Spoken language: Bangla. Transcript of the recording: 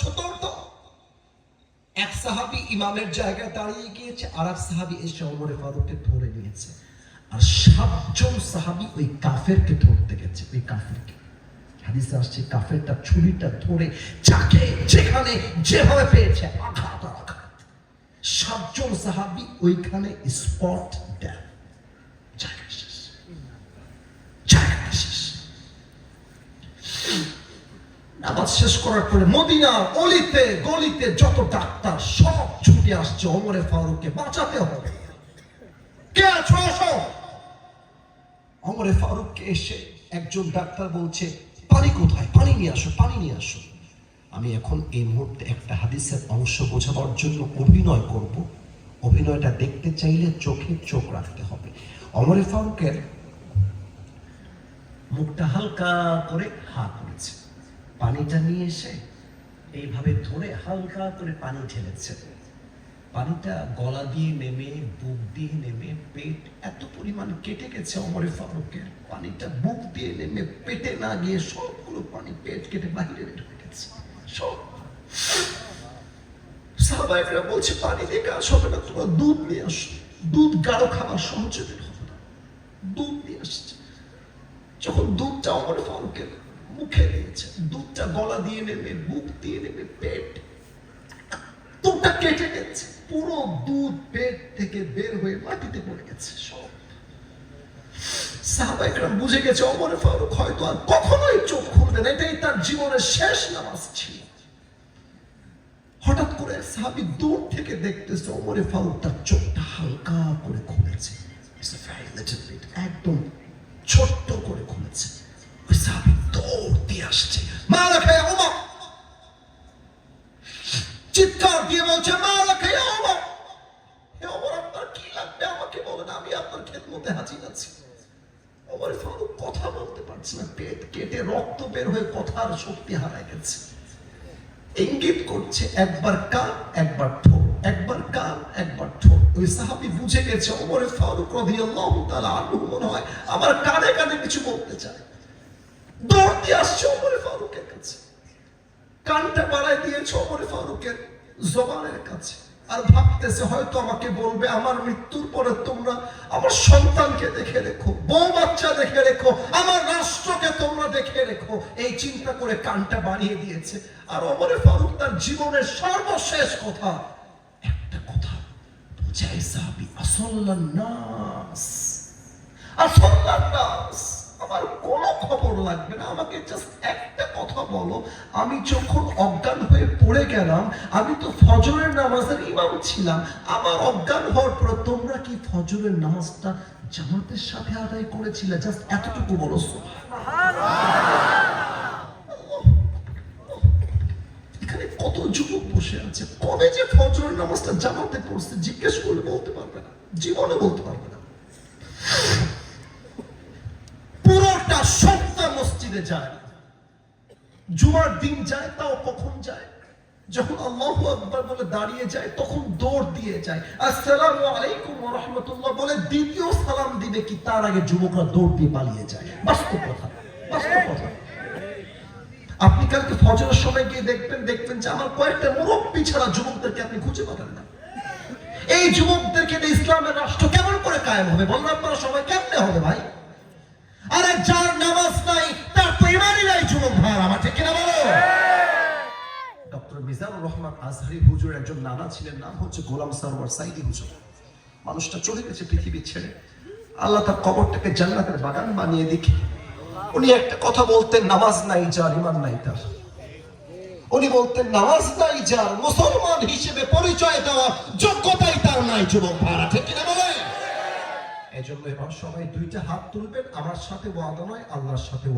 পারছো তো? এক সাহাবী ইমামের জায়গায় দাঁড়িয়ে গিয়েছে, আর এক সাহাবী এসে ওমর ফারুককে ধরে নিয়েছে, আর 7 জন সাহাবী ওই কাফেরকে ধরতে গেছে। ওই কাফেরকে, হাদিসে আসছে, কাফেরটা ছুরিটা ধরে যাকে যেখানে যেভাবে পেয়েছে আঘাত আর আঘাত। 7 জন সাহাবী ওইখানে স্পট ডেথ, জায়গা শেষ, জায়গা শেষ। নামাজ শেষ করার পরে মদিনা অলিতে গলিতে যত ডাক্তার সব ছুটে আসছে ওমরে ফারুককে বাঁচাতে হবে। কে আছো আসো। ওমরে ফারুককে এসে একজন ডাক্তার বলছে, পানি কোথায়, পানি নিয়ে আসো, পানি নিয়ে আসো। আমি এখন এই মুহূর্তে একটা হাদিসের অংশ বোঝাবার জন্য অভিনয় করব। অভিনয়টা দেখতে চাইলে চোখে চোখ রাখতে হবে। ওমরে ফারুকের মুখটা হালকা করে হা করেছে, পানিটা নিয়ে এসে এইভাবে ধরে হালকা করে পানি ঢেলেছে। পানিটা গলা দিয়ে নেমে, বুক দিয়ে নেমে, পেট এত পরিমাণ কেটে গেছে ওমর ফারুকের, পানিটা বুক দিয়ে নেমে পেটে না গিয়ে সবগুলো পানি পেট কেটে বাইরে বের হয়ে গেছে সব। সাহাবায়েরা বলছে, পানি দিয়ে কাজ হবে না, তোমরা দুধ নিয়ে আসো। দুধ গাঢ় খাবার সহজে বের হবে না, দুধ নিয়ে আসছে। যখন দুধটা ওমর ফারুকের মুখে দিয়েছে, দুধটা গলা দিয়ে নেমে, বুক দিয়ে নেমে, পেট দুধটা কেটে গেছে, পুরো দুধ পেট থেকে বের হয়ে মাটিতে পড়ে গেছে সব। সাহাবায়ে বুঝে গেছে ওমর ফারুক হয়তো আর কখনোই চোখ খুলবেন, এটাই তার জীবনের শেষ নামাজ ছিল। হঠাৎ করে সাহাবী দূর থেকে দেখতেছে ওমর ফারুক তার চোখটা হালকা করে খুলেছে, একদম ছোট্ট করে খুলেছে। ওই সাহাবী দৌড় দিয়ে আসছে, মালাকা ইয়া ওমর, চিৎকার দিয়ে বলছে, মালাকা ইয়া ওমর, হে ওমর আপনার কি লাগবে আমাকে বলেন, আমি আপনার খেদমতে হাজির আছি। ওমর ফারুক কথা বলতে পারছে না, পেট কেটে রক্ত বের হয়ে কথার শক্তি হারায় গেছে। ইঙ্গিত করছে, একবার কান একবার ঠোঁট, একবার কান একবার ঠোঁট। ওই সাহাবী বুঝে গেছে ওমর ফারুক রাদিয়াল্লাহু তাআলা আনহু মনে হয় আমার কানে কানে কিছু বলতে চায়। দৌড় দিয়ে আসছে ওমর ফারুকের কাছে, কানটা বাড়ায় দিয়েছে ওমর ফারুকের জবানের কাছে, আর ভাবতেছে হয়তো আমাকে বলবে আমার মৃত্যুর পরে তোমরা আমার সন্তানকে দেখে রেখো, বউ বাচ্চা দেখে রেখো, আমার রাষ্ট্রকে তোমরা দেখে রেখো, এই চিন্তা করে কানটা বাড়িয়ে দিয়েছে। আর ওমর ফারুক তার জীবনের সর্বশেষ কথা, একটা কথা বলছে, এই সাহাবী আসাল্লান নাস, আসাল্লান নাস, আমার কোনো খবর লাগবে না, আমাকে জাস্ট একটা কথা বলো, আমি যখন অজ্ঞান হয়ে পড়ে গেলাম, আমি তো ফজরের নামাজের ইমাম ছিলাম, আমার অজ্ঞান হওয়ার পর তোমরা কি ফজরের নামাজটা জামাতের সাথে আদায় করেছিলে? জাস্ট এতটুকু বলো। এখানে কত যুবক বসে আছে, কবে যে ফজরের নামাজটা জামাতে পড়ছে জিজ্ঞেস করলে বলতে পারবে না, জীবনে বলতে পারবে না। পুরোটা সপ্তাহ মসজিদে যায়, জুমার দিন যায়, তাও কখন যায়? যখন আল্লাহু আকবার বলে দাঁড়িয়ে যায় তখন দৌড় দিয়ে যায়, আসসালামু আলাইকুম ওয়া রাহমাতুল্লাহ বলে দ্বিতীয় সালাম দিবে কি তার আগে যুবকরা দৌড় দিয়ে পালিয়ে যায়। বাস্তব কথা, বাস্তব কথা। আপনি কালকে ফজরের সময় গিয়ে দেখবেন যে আমার কয়েকটা মুরব্বী ছাড়া যুবকদেরকে আপনি খুঁজে পাবেন না। এই যুবকদেরকে ইসলামের রাষ্ট্র কেমন করে কায়েম হবে বলুন আপনারা সবাই, কেমনে হবে ভাই? আরে যার নামাজ নাই তার তো ইমানই নাই যুবক ভাই আমার, ঠিক কিনা বলো? ডক্টর মিজানুর রহমান আজহারি হুজুর একজন নানা ছিলেন, নাম হচ্ছে গোলাম সরওয়ার সাইদি হুজুর। মানুষটা চলে গেছে পৃথিবী ছেড়ে, আল্লাহ তার কবরটাকে জান্নাতের বাগান বানিয়ে দিকে। উনি একটা কথা বলতেন, নামাজ নাই যার ইমান নাই তার। উনি বলতেন নামাজ নাই যার মুসলমান হিসেবে পরিচয় দেওয়ার যোগ্যতাই তার নাই যুবক ভাইরা, ঠিক কিনা বলে? এই জন্য এবার সবাই দুইটা হাত তুলবেন, আমার সাথে ওয়াদা নয়, আল্লাহর সাথে।